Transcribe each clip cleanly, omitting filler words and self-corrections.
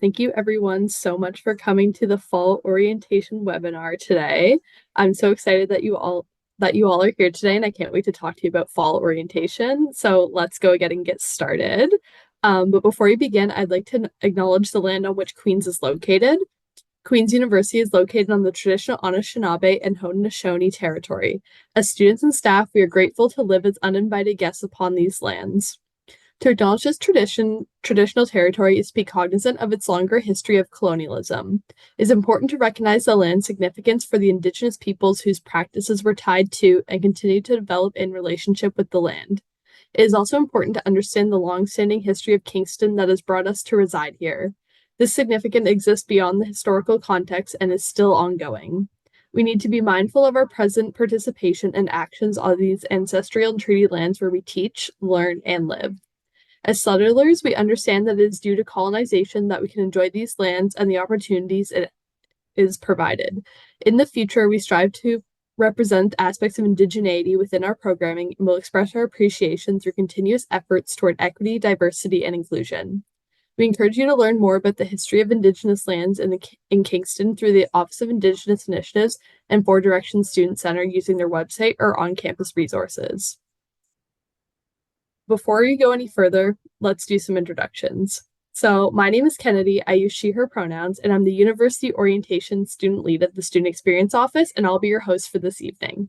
Thank you everyone so much for coming to the fall orientation webinar today. I'm so excited that you all are here today, and I can't wait to talk to you about fall orientation. So let's go ahead and get started. But before we begin, I'd like to acknowledge the land on which Queens is located. Queen's University is located on the traditional Anishinaabe and Haudenosaunee territory. As students and staff, we are grateful to live as uninvited guests upon these lands. To acknowledge this traditional territory is to be cognizant of its longer history of colonialism. It is important to recognize the land's significance for the Indigenous peoples whose practices were tied to and continue to develop in relationship with the land. It is also important to understand the long-standing history of Kingston that has brought us to reside here. This significance exists beyond the historical context and is still ongoing. We need to be mindful of our present participation and actions on these ancestral and treaty lands where we teach, learn, and live. As settlers, we understand that it is due to colonization that we can enjoy these lands and the opportunities it is provided. In the future, we strive to represent aspects of indigeneity within our programming and will express our appreciation through continuous efforts toward equity, diversity, and inclusion. We encourage you to learn more about the history of Indigenous lands in Kingston through the Office of Indigenous Initiatives and Four Directions Student Center using their website or on-campus resources. Before we go any further, let's do some introductions. So my name is Kennedy. I use she, her pronouns, and I'm the University Orientation Student Lead at the Student Experience Office, and I'll be your host for this evening.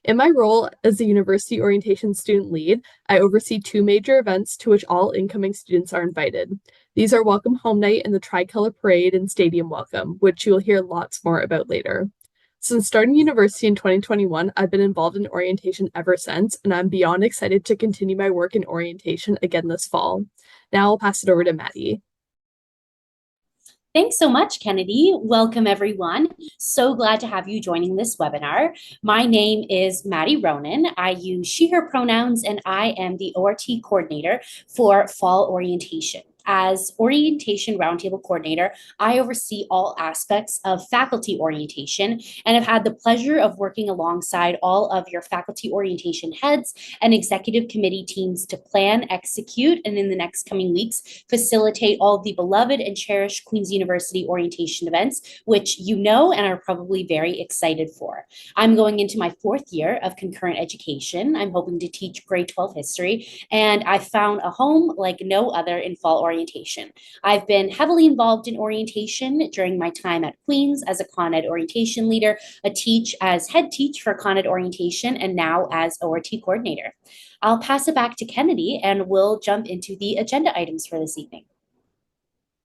In my role as the University Orientation Student Lead, I oversee two major events to which all incoming students are invited. These are Welcome Home Night and the Tricolor Parade and Stadium Welcome, which you will hear lots more about later. Since starting university in 2021, I've been involved in orientation ever since, and I'm beyond excited to continue my work in orientation again this fall. Now I'll pass it over to Maddie. Thanks so much, Kennedy. Welcome, everyone. So glad to have you joining this webinar. My name is Maddie Ronan. I use she, her pronouns, and I am the ORT coordinator for fall orientation. As Orientation Roundtable Coordinator, I oversee all aspects of faculty orientation and have had the pleasure of working alongside all of your faculty orientation heads and executive committee teams to plan, execute, and in the next coming weeks, facilitate all of the beloved and cherished Queen's University orientation events, which you know and are probably very excited for. I'm going into my fourth year of concurrent education. I'm hoping to teach grade 12 history, and I found a home like no other in fall orientation. I've been heavily involved in orientation during my time at Queen's as a Con Ed orientation leader, as head teach for Con Ed orientation, and now as ORT coordinator. I'll pass it back to Kennedy and we'll jump into the agenda items for this evening.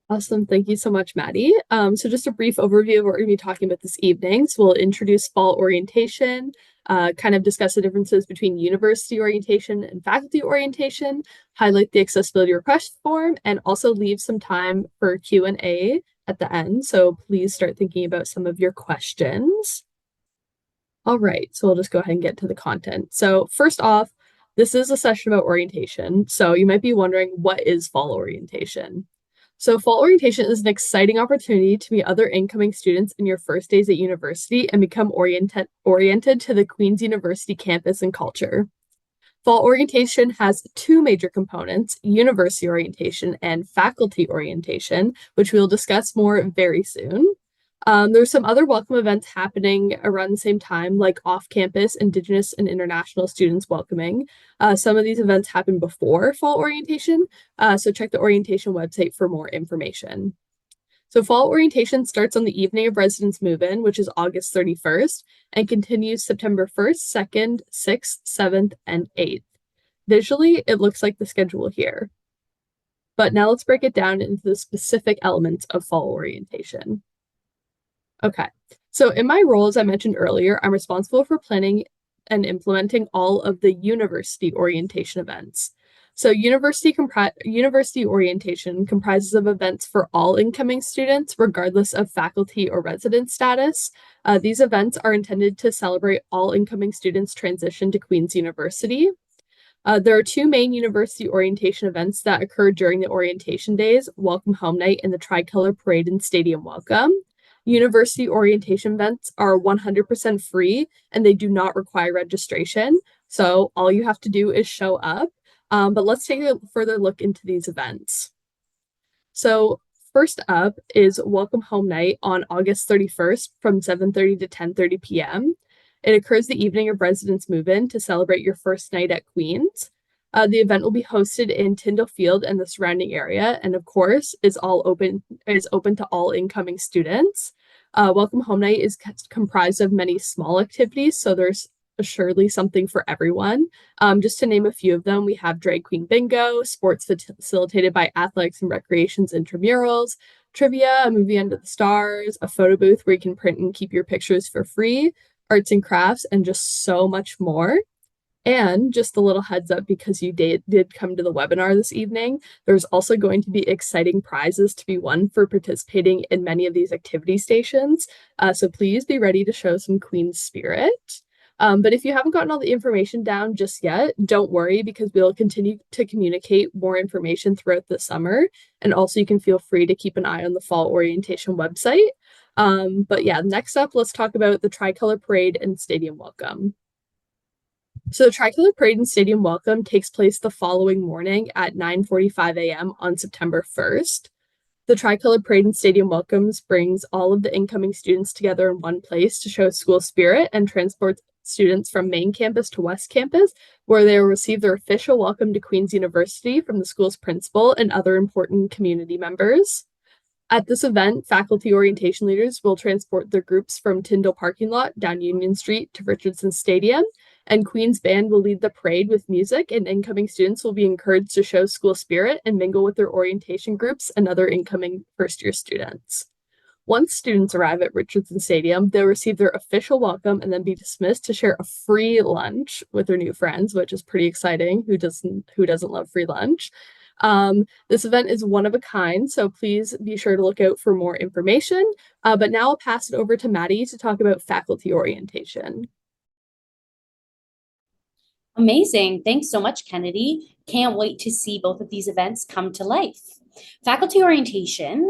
Awesome. Thank you so much, Maddie. So just a brief overview of what we're going to be talking about this evening. So we'll introduce fall orientation, kind of discuss the differences between university orientation and faculty orientation, highlight the accessibility request form, and also leave some time for Q&A at the end. So please start thinking about some of your questions. All right, so we'll just go ahead and get to the content. So first off, this is a session about orientation. So you might be wondering, what is fall orientation? So fall orientation is an exciting opportunity to meet other incoming students in your first days at university and become oriented to the Queen's University campus and culture. Fall orientation has two major components, university orientation and faculty orientation, which we'll discuss more very soon. There's some other welcome events happening around the same time, like off-campus Indigenous and international students welcoming. Some of these events happen before fall orientation, so check the orientation website for more information. So fall orientation starts on the evening of residence move-in, which is August 31st, and continues September 1st, 2nd, 6th, 7th, and 8th. Visually, it looks like the schedule here. But now let's break it down into the specific elements of fall orientation. Okay, so in my role, as I mentioned earlier, I'm responsible for planning and implementing all of the university orientation events. So university orientation comprises of events for all incoming students, regardless of faculty or resident status. These events are intended to celebrate all incoming students' transition to Queen's University. There are two main university orientation events that occur during the orientation days, Welcome Home Night and the Tricolor Parade and Stadium Welcome. University orientation events are 100% free and they do not require registration. So all you have to do is show up. But let's take a further look into these events. So first up is Welcome Home Night on August 31st from 7:30 to 10:30 p.m. It occurs the evening of residents move in to celebrate your first night at Queen's. The event will be hosted in Tyndall Field and the surrounding area, and of course, is open to all incoming students. Welcome Home Night is comprised of many small activities, so there's assuredly something for everyone. Just to name a few of them, we have drag queen bingo, sports facilitated by athletics and recreations intramurals, trivia, a movie under the stars, a photo booth where you can print and keep your pictures for free, arts and crafts, and just so much more. And just a little heads up, because you did come to the webinar this evening, there's also going to be exciting prizes to be won for participating in many of these activity stations. So please be ready to show some Queen spirit. But if you haven't gotten all the information down just yet, don't worry, because we'll continue to communicate more information throughout the summer. And also you can feel free to keep an eye on the fall orientation website. But yeah, next up, let's talk about the Tricolor Parade and Stadium Welcome. So the Tricolor Parade and Stadium Welcome takes place the following morning at 9:45 a.m. on September 1st. The Tricolor Parade and Stadium Welcomes brings all of the incoming students together in one place to show school spirit and transport students from main campus to West Campus, where they will receive their official welcome to Queen's University from the school's principal and other important community members. At this event, faculty orientation leaders will transport their groups from Tyndall parking lot down Union Street to Richardson Stadium, and Queen's Band will lead the parade with music, and incoming students will be encouraged to show school spirit and mingle with their orientation groups and other incoming first-year students. Once students arrive at Richardson Stadium, they'll receive their official welcome and then be dismissed to share a free lunch with their new friends, which is pretty exciting. Who doesn't love free lunch? This event is one of a kind, so please be sure to look out for more information. But now I'll pass it over to Maddie to talk about faculty orientation. Amazing. Thanks so much, Kennedy. Can't wait to see both of these events come to life. Faculty orientation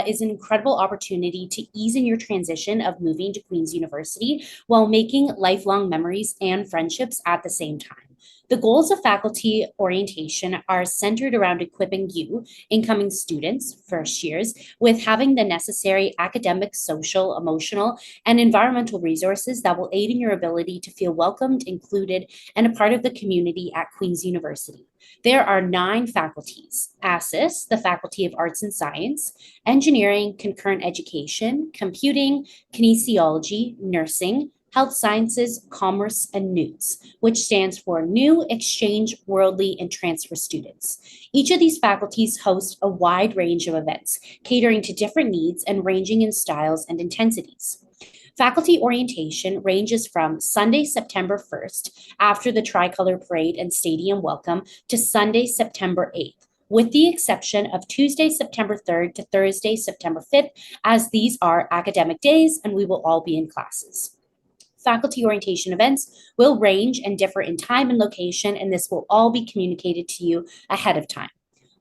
is an incredible opportunity to ease in your transition of moving to Queen's University while making lifelong memories and friendships at the same time. The goals of faculty orientation are centered around equipping you, incoming students, first years, with having the necessary academic, social, emotional, and environmental resources that will aid in your ability to feel welcomed, included, and a part of the community at Queen's University. There are 9 faculties: ASIS, the Faculty of Arts and Science, Engineering, Concurrent Education, Computing, Kinesiology, Nursing, Health Sciences, Commerce, and NEWS, which stands for New, Exchange, Worldly, and Transfer Students. Each of these faculties host a wide range of events, catering to different needs and ranging in styles and intensities. Faculty orientation ranges from Sunday, September 1st, after the Tricolor Parade and Stadium Welcome, to Sunday, September 8th, with the exception of Tuesday, September 3rd to Thursday, September 5th, as these are academic days and we will all be in classes. Faculty orientation events will range and differ in time and location, and this will all be communicated to you ahead of time.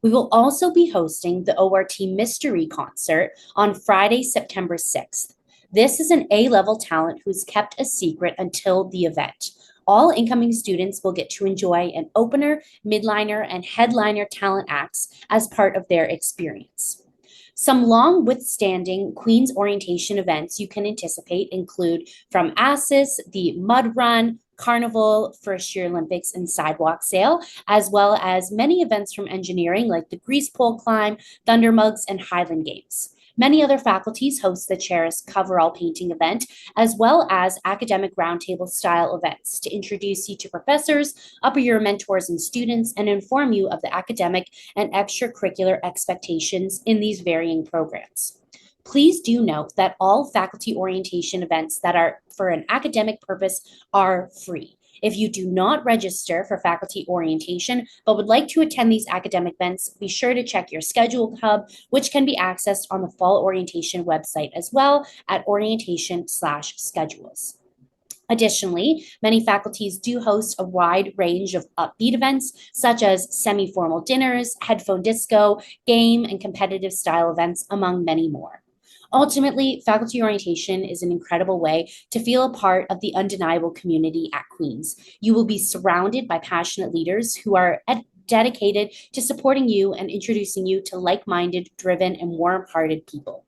We will also be hosting the ORT Mystery Concert on Friday, September 6th. This is an A-level talent who's kept a secret until the event. All incoming students will get to enjoy an opener, midliner, and headliner talent acts as part of their experience. Some long-withstanding Queen's orientation events you can anticipate include from ASIS, the Mud Run, Carnival, First Year Olympics, and Sidewalk Sale, as well as many events from engineering like the Grease Pole Climb, Thunder Mugs, and Highland Games. Many other faculties host the Cheris Coverall Painting event, as well as academic roundtable style events to introduce you to professors, upper year mentors and students, and inform you of the academic and extracurricular expectations in these varying programs. Please do note that all faculty orientation events that are for an academic purpose are free. If you do not register for faculty orientation but would like to attend these academic events, be sure to check your schedule hub, which can be accessed on the fall orientation website as well at orientation/schedules. Additionally, many faculties do host a wide range of upbeat events, such as semi-formal dinners, headphone disco, game, and competitive style events, among many more. Ultimately, faculty orientation is an incredible way to feel a part of the undeniable community at Queen's. You will be surrounded by passionate leaders who are dedicated to supporting you and introducing you to like-minded, driven, and warm-hearted people.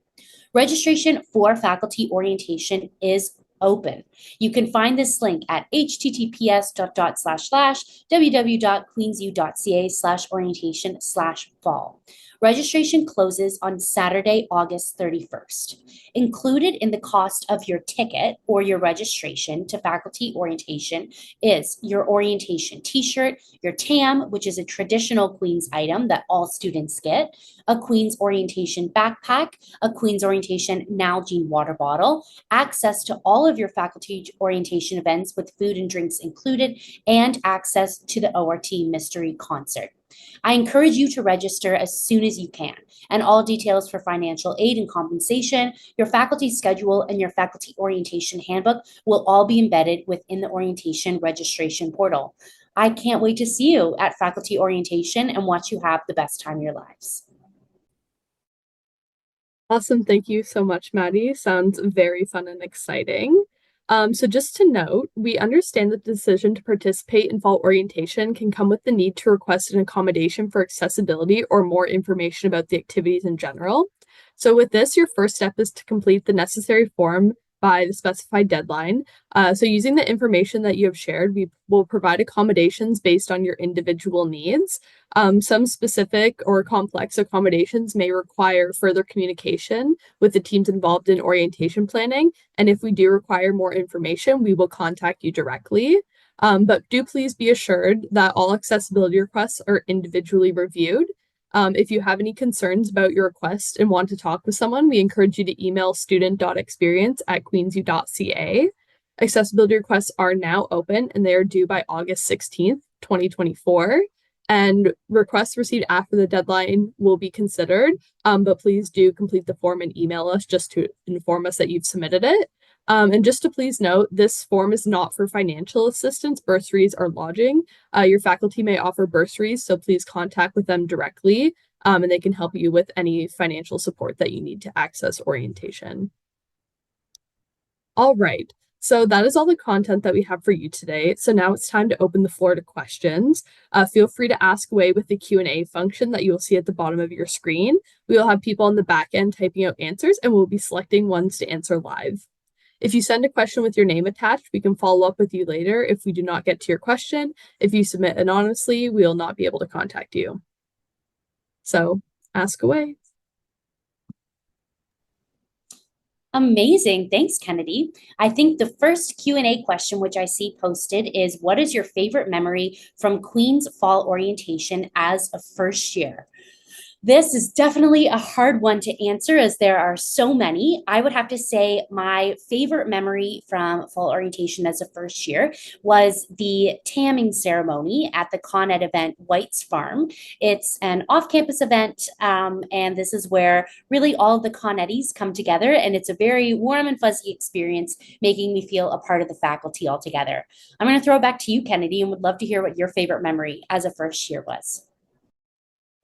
Registration for faculty orientation is open. You can find this link at https://www.queensu.ca/orientation/fall. Registration closes on Saturday, August 31st. Included in the cost of your ticket or your registration to faculty orientation is your orientation t-shirt, your TAM, which is a traditional Queen's item that all students get, a Queen's orientation backpack, a Queen's orientation Nalgene water bottle, access to all of your faculty orientation events with food and drinks included, and access to the ORT mystery concert. I encourage you to register as soon as you can, and all details for financial aid and compensation, your faculty schedule, and your faculty orientation handbook will all be embedded within the orientation registration portal. I can't wait to see you at faculty orientation and watch you have the best time of your lives. Awesome. Thank you so much, Maddie. Sounds very fun and exciting. So just to note, we understand that the decision to participate in fall orientation can come with the need to request an accommodation for accessibility or more information about the activities in general. So with this, your first step is to complete the necessary form by the specified deadline. So using the information that you have shared, we will provide accommodations based on your individual needs. Some specific or complex accommodations may require further communication with the teams involved in orientation planning. And if we do require more information, we will contact you directly. But do please be assured that all accessibility requests are individually reviewed. If you have any concerns about your request and want to talk with someone, we encourage you to email student.experience@queensu.ca. Accessibility requests are now open and they are due by August 16th, 2024. And requests received after the deadline will be considered, but please do complete the form and email us just to inform us that you've submitted it. And just to please note, this form is not for financial assistance, bursaries, or lodging. Your faculty may offer bursaries, so please contact with them directly, and they can help you with any financial support that you need to access orientation. All right. So that is all the content that we have for you today. So now it's time to open the floor to questions. Feel free to ask away with the Q&A function that you will see at the bottom of your screen. We will have people on the back end typing out answers, and we'll be selecting ones to answer live. If you send a question with your name attached, we can follow up with you later if we do not get to your question. If you submit anonymously, we will not be able to contact you. So ask away. Amazing. Thanks, Kennedy. I think the first Q&A question, which I see posted, is what is your favorite memory from Queen's Fall Orientation as a first year? This is definitely a hard one to answer as there are so many. I would have to say my favorite memory from fall orientation as a first year was the tamming ceremony at the Con Ed event White's Farm. It's an off-campus event, and this is where really all of the Con Eddies come together, and it's a very warm and fuzzy experience, making me feel a part of the faculty altogether. I'm going to throw it back to you, Kennedy, and would love to hear what your favorite memory as a first year was.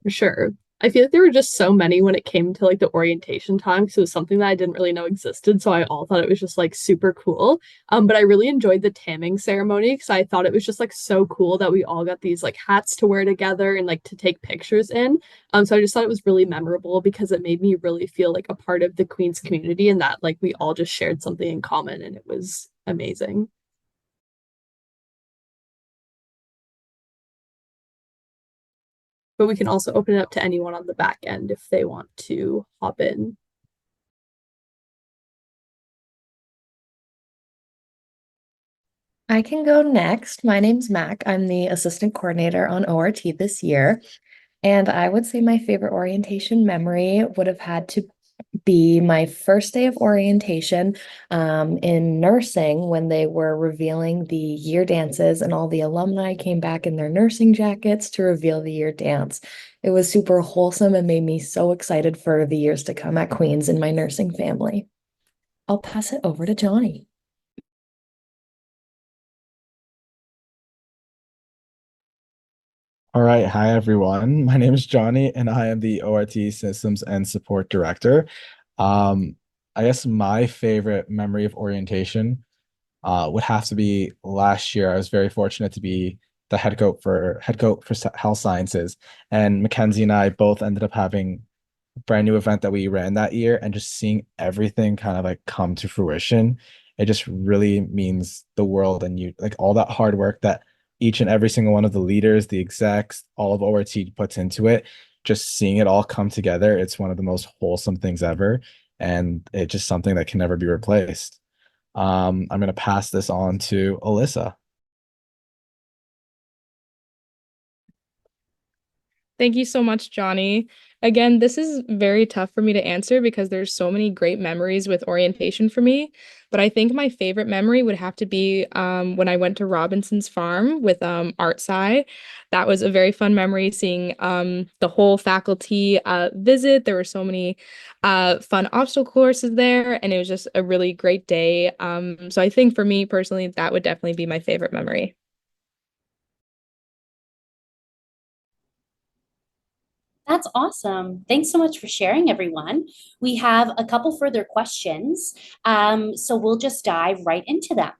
For sure. I feel like there were just so many when it came to like the orientation time because it was something that I didn't really know existed. So I all thought it was just like super cool. But I really enjoyed the tamming ceremony because I thought it was just like so cool that we all got these like hats to wear together and like to take pictures in. So I just thought it was really memorable because it made me really feel like a part of the Queen's community and that like we all just shared something in common and it was amazing. But we can also open it up to anyone on the back end if they want to hop in. I can go next. My name's Mac. I'm the assistant coordinator on ORT this year. And I would say my favorite orientation memory would have had to be my first day of orientation in nursing when they were revealing the year dances and all the alumni came back in their nursing jackets to reveal the year dance. It was super wholesome and made me so excited for the years to come at Queens in my nursing family. I'll pass it over to Johnny. All right. Hi, everyone. My name is Johnny, and I am the ORT Systems and Support Director. I guess my favorite memory of orientation would have to be last year. I was very fortunate to be the head coach for health sciences, and Mackenzie and I both ended up having a brand new event that we ran that year, and just seeing everything kind of like come to fruition, it just really means the world. And you like all that hard work that each and every single one of the leaders, the execs, all of ORT puts into it, just seeing it all come together, it's one of the most wholesome things ever. And it's just something that can never be replaced. I'm going to pass this on to Alyssa. Thank you so much, Johnny. Again, this is very tough for me to answer because there's so many great memories with orientation for me. But I think my favorite memory would have to be when I went to Robinson's Farm with Art Sci. That was a very fun memory seeing the whole faculty visit. There were so many fun obstacle courses there, and it was just a really great day. So I think for me personally, that would definitely be my favorite memory. That's awesome. Thanks so much for sharing, everyone. We have a couple further questions, so we'll just dive right into them.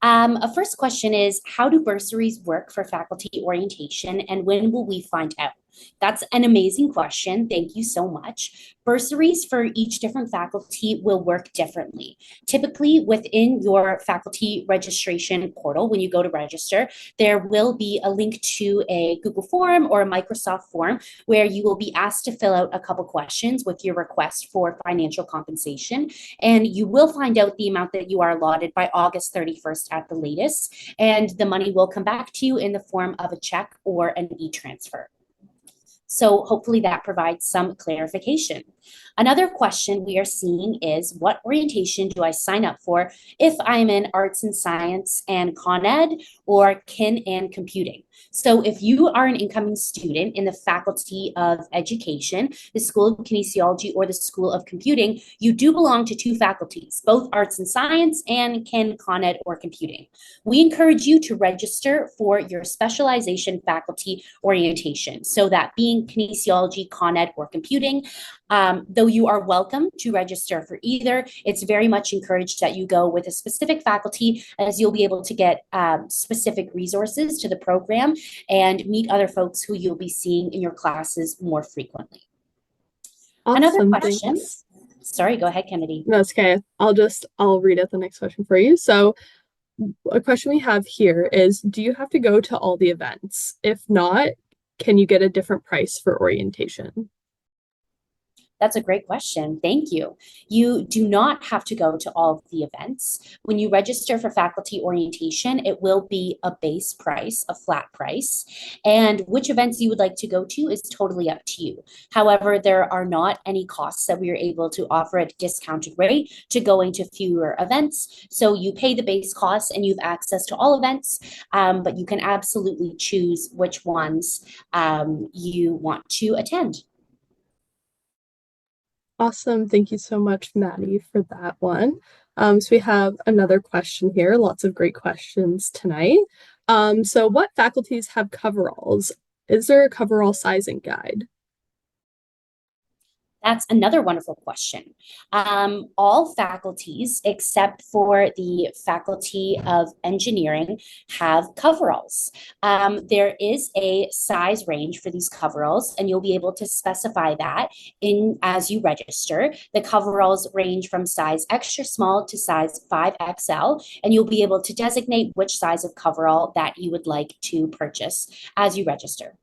A first question is, how do bursaries work for faculty orientation, and when will we find out? That's an amazing question. Thank you so much. Bursaries for each different faculty will work differently. Typically, within your faculty registration portal, when you go to register, there will be a link to a Google form or a Microsoft form where you will be asked to fill out a couple questions with your request for financial compensation. And you will find out the amount that you are allotted by August 31st at the latest. And the money will come back to you in the form of a check or an e-transfer. So hopefully that provides some clarification. Another question we are seeing is, what orientation do I sign up for if I'm in arts and science and con ed or kin and computing? So if you are an incoming student in the Faculty of Education, the School of Kinesiology, or the School of Computing, you do belong to two faculties, both arts and science and kin, con ed, or computing. We encourage you to register for your specialization faculty orientation. So that being kinesiology, con ed, or computing. Though you are welcome to register for either, it's very much encouraged that you go with a specific faculty, as you'll be able to get specific resources to the program and meet other folks who you'll be seeing in your classes more frequently. Another Awesome, question. thanks. Sorry, go ahead, Kennedy. No, it's okay. I'll read out the next question for you. So a question we have here is, do you have to go to all the events? If not, can you get a different price for orientation? That's a great question. Thank you. You do not have to go to all of the events. When you register for faculty orientation, it will be a base price, a flat price, and which events you would like to go to is totally up to you. However, there are not any costs that we are able to offer at a discounted rate to going to fewer events. So you pay the base cost and you have access to all events, but you can absolutely choose which ones you want to attend. Awesome. Thank you so much, Maddie, for that one. So we have another question here. Lots of great questions tonight. So what faculties have coveralls? Is there a coverall sizing guide? That's another wonderful question. All faculties, except for the Faculty of Engineering, have coveralls. There is a size range for these coveralls, and you'll be able to specify that as you register. The coveralls range from size extra small to size 5XL, and you'll be able to designate which size of coverall that you would like to purchase as you register.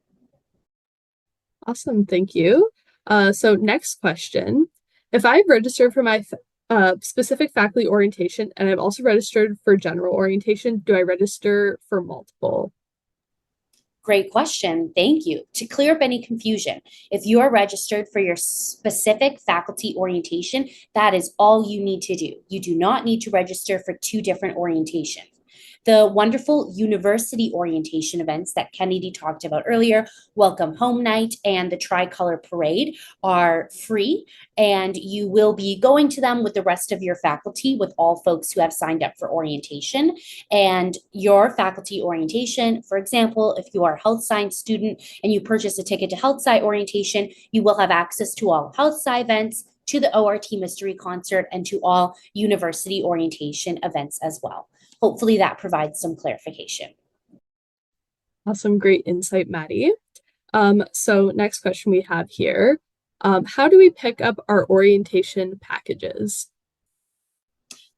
Awesome. Thank you. So next question. If I've registered for my specific faculty orientation and I've also registered for general orientation, do I register for multiple? Great question. Thank you. To clear up any confusion, if you are registered for your specific faculty orientation, that is all you need to do. You do not need to register for two different orientations. The wonderful university orientation events that Kennedy talked about earlier, Welcome Home Night and the Tricolor Parade, are free, and you will be going to them with the rest of your faculty, with all folks who have signed up for orientation. And your faculty orientation, for example, if you are a health science student and you purchase a ticket to health sci orientation, you will have access to all health sci events, to the ORT Mystery Concert, and to all university orientation events as well. Hopefully that provides some clarification. Awesome, great insight, Maddie. So next question we have here. How do we pick up our orientation packages?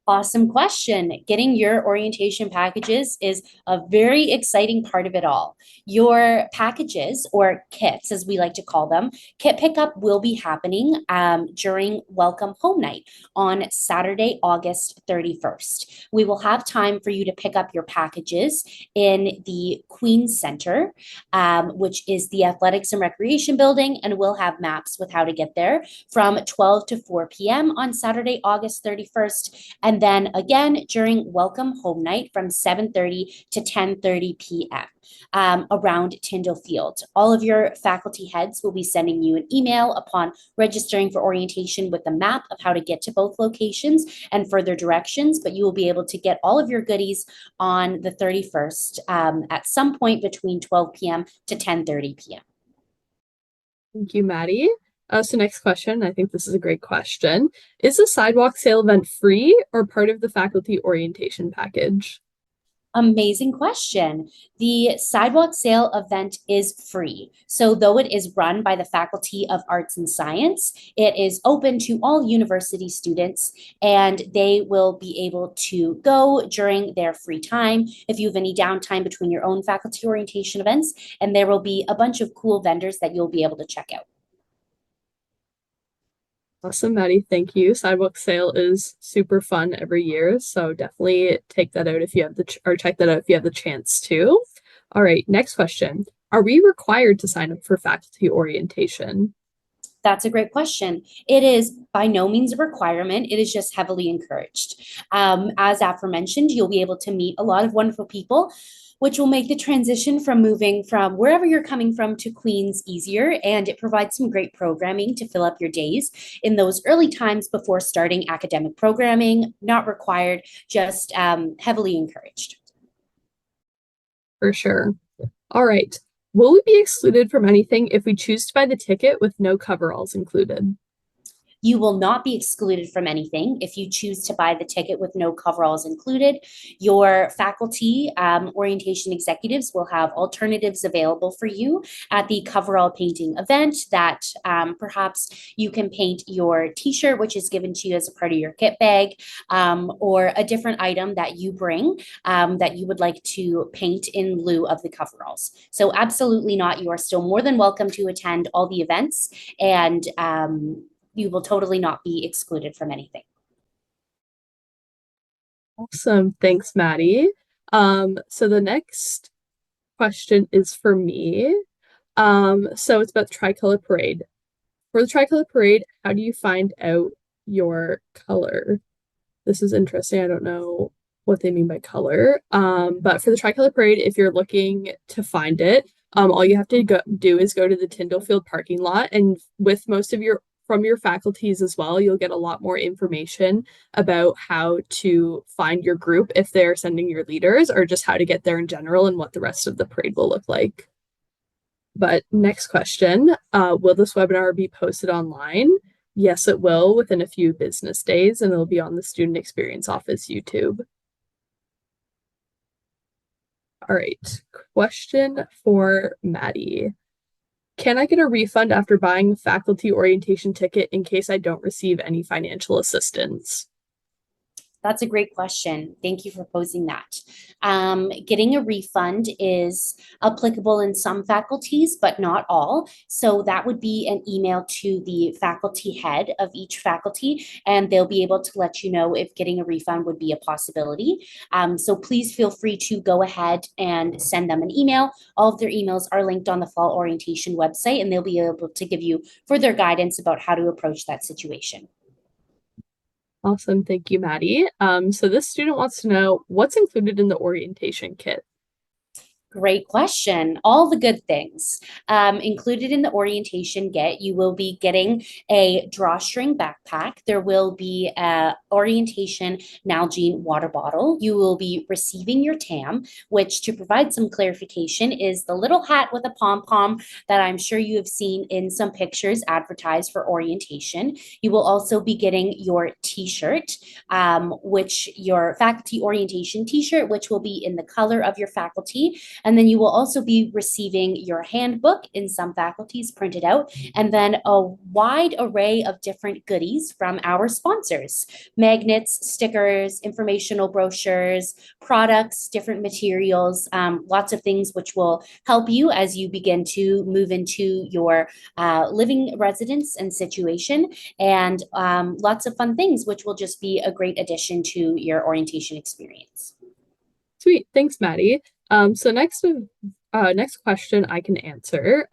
Awesome question. Getting your orientation packages is a very exciting part of it all. Your packages, or kits as we like to call them, kit pickup will be happening during Welcome Home Night on Saturday, August 31st. We will have time for you to pick up your packages in the Queen's Center, which is the Athletics and Recreation Building, and we'll have maps with how to get there from 12 to 4 p.m. on Saturday, August 31st. And then again during Welcome Home Night from 7:30 to 10:30 p.m. Around Tyndall Field. All of your faculty heads will be sending you an email upon registering for orientation with a map of how to get to both locations and further directions, but you will be able to get all of your goodies on the 31st at some point between 12 p.m. to 10:30 p.m. Thank you, Maddie. So next question, I think this is a great question. Is the sidewalk sale event free or part of the faculty orientation package? Amazing question. The sidewalk sale event is free. So though it is run by the Faculty of Arts and Science, it is open to all university students and they will be able to go during their free time if you have any downtime between your own faculty orientation events, and there will be a bunch of cool vendors that you'll be able to check out. Awesome, Maddie. Thank you. Sidewalk sale is super fun every year, so definitely take that out if you have or check that out if you have the chance to. All right, next question. Are we required to sign up for faculty orientation? That's a great question. It is by no means a requirement. It is just heavily encouraged. As aforementioned, you'll be able to meet a lot of wonderful people, which will make the transition from moving from wherever you're coming from to Queens easier. And it provides some great programming to fill up your days in those early times before starting academic programming. Not required, just heavily encouraged. For sure. All right. Will we be excluded from anything if we choose to buy the ticket with no coveralls included? You will not be excluded from anything if you choose to buy the ticket with no coveralls included. Your faculty orientation executives will have alternatives available for you at the coverall painting event that perhaps you can paint your t-shirt, which is given to you as a part of your kit bag, or a different item that you bring that you would like to paint in lieu of the coveralls. So absolutely not. You are still more than welcome to attend all the events, and you will totally not be excluded from anything. Awesome. Thanks, Maddie. So the next question is for me. So it's about the Tricolor Parade. For the Tricolor Parade, how do you find out your color? This is interesting. I don't know what they mean by color. But for the Tricolor Parade, if you're looking to find it, all you have to do is go to the Tyndall Field parking lot, and with most of from your faculties as well, you'll get a lot more information about how to find your group if they're sending your leaders, or just how to get there in general and what the rest of the parade will look like. But next question, will this webinar be posted online? Yes, it will within a few business days, and it'll be on the Student Experience Office YouTube. All right, question for Maddie. Can I get a refund after buying a faculty orientation ticket in case I don't receive any financial assistance? That's a great question. Thank you for posing that. Getting a refund is applicable in some faculties, but not all. So that would be an email to the faculty head of each faculty, and they'll be able to let you know if getting a refund would be a possibility. So please feel free to go ahead and send them an email. All of their emails are linked on the fall orientation website, and they'll be able to give you further guidance about how to approach that situation. Awesome. Thank you, Maddie. So this student wants to know what's included in the orientation kit. Great question. All the good things. Included in the orientation kit, you will be getting a drawstring backpack. There will be a orientation Nalgene water bottle. You will be receiving your TAM, which, to provide some clarification, is the little hat with a pom-pom that I'm sure you have seen in some pictures advertised for orientation. You will also be getting your t-shirt, which your faculty orientation t-shirt, which will be in the color of your faculty. And then you will also be receiving your handbook in some faculties printed out, and then a wide array of different goodies from our sponsors: magnets, stickers, informational brochures, products, different materials, lots of things which will help you as you begin to move into your living residence and situation, and lots of fun things which will just be a great addition to your orientation experience. Sweet. Thanks, Maddie. So next question I can answer.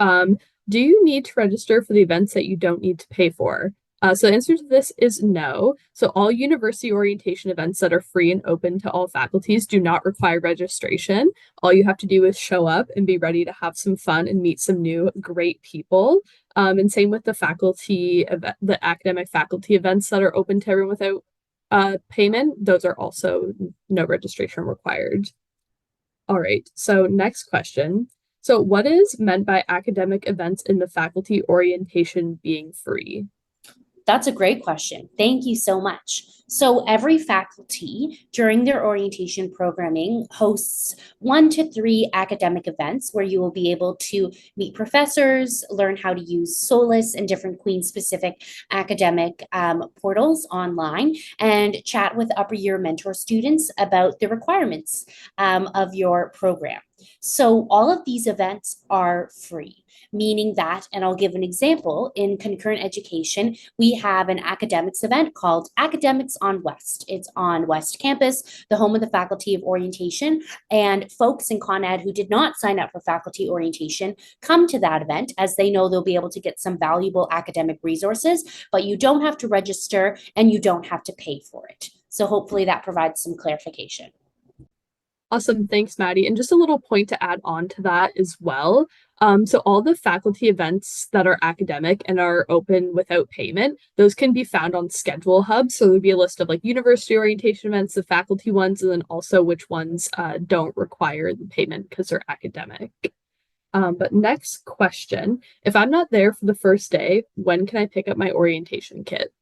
Do you need to register for the events that you don't need to pay for? So the answer to this is no. So all university orientation events that are free and open to all faculties do not require registration. All you have to do is show up and be ready to have some fun and meet some new great people. And same with the academic faculty events that are open to everyone without payment. Those are also no registration required. All right, so next question. So what is meant by academic events in the faculty orientation being free? That's a great question. Thank you so much. So every faculty during their orientation programming hosts 1 to 3 academic events where you will be able to meet professors, learn how to use Solus and different Queen-specific academic portals online, and chat with upper year mentor students about the requirements of your program. So all of these events are free, meaning that, and I'll give an example, in concurrent education, we have an academics event called Academics on West. It's on West Campus, the home of the Faculty of Orientation, and folks in Con Ed who did not sign up for faculty orientation come to that event as they know they'll be able to get some valuable academic resources, but you don't have to register and you don't have to pay for it. So hopefully that provides some clarification. Awesome. Thanks, Maddie. And just a little point to add on to that as well. So all the faculty events that are academic and are open without payment, those can be found on Schedule Hub. So there'd be a list of like university orientation events, the faculty ones, and then also which ones don't require the payment because they're academic. But next question, if I'm not there for the first day, when can I pick up my orientation kit?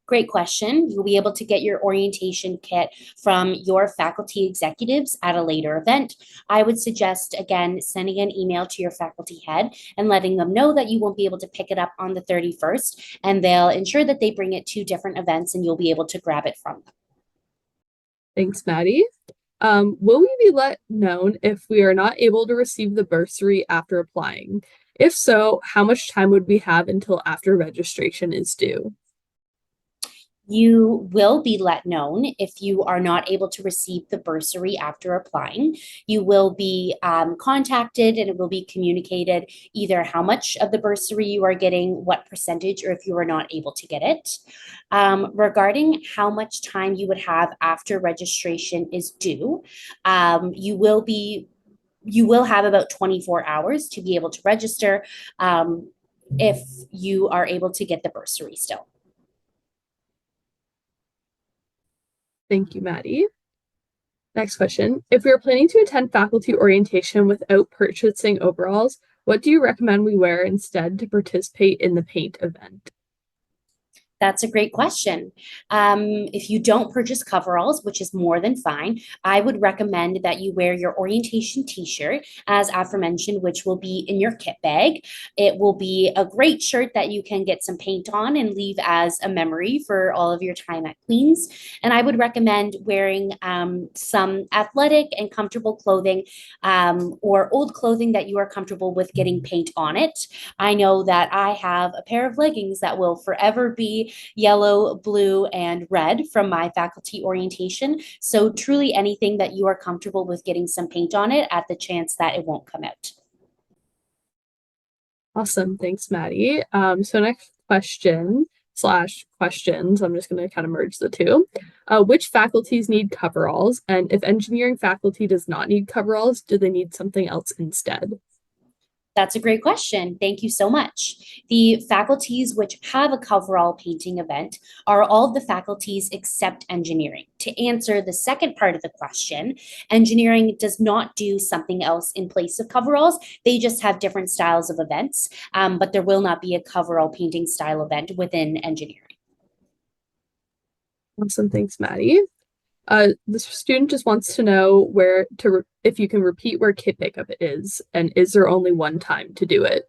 Great question. You'll be able to get your orientation kit from your faculty executives at a later event. I would suggest, again, sending an email to your faculty head and letting them know that you won't be able to pick it up on the 31st, and they'll ensure that they bring it to different events and you'll be able to grab it from them. Thanks, Maddie. Will we be let known if we are not able to receive the bursary after applying? If so, how much time would we have until after registration is due? You will be let known if you are not able to receive the bursary after applying. You will be contacted, and it will be communicated either how much of the bursary you are getting, what percentage, or if you are not able to get it. Regarding how much time you would have after registration is due, you will have about 24 hours to be able to register if you are able to get the bursary still. Thank you, Maddie. Next question. If we are planning to attend faculty orientation without purchasing overalls, what do you recommend we wear instead to participate in the paint event? That's a great question. If you don't purchase coveralls, which is more than fine, I would recommend that you wear your orientation t-shirt, as aforementioned, which will be in your kit bag. It will be a great shirt that you can get some paint on and leave as a memory for all of your time at Queen's. And I would recommend wearing some athletic and comfortable clothing, or old clothing that you are comfortable with getting paint on it. I know that I have a pair of leggings that will forever be yellow, blue, and red from my faculty orientation. So truly anything that you are comfortable with getting some paint on it at the chance that it won't come out. Awesome. Thanks, Maddie. So next question/questions, I'm just going to kind of merge the two. Which faculties need coveralls? And if engineering faculty does not need coveralls, do they need something else instead? That's a great question. Thank you so much. The faculties which have a coverall painting event are all of the faculties except engineering. To answer the second part of the question, engineering does not do something else in place of coveralls. They just have different styles of events, but there will not be a coverall painting style event within engineering. Awesome. Thanks, Maddie. The student just wants to know if you can repeat where kit pickup is, and is there only one time to do it?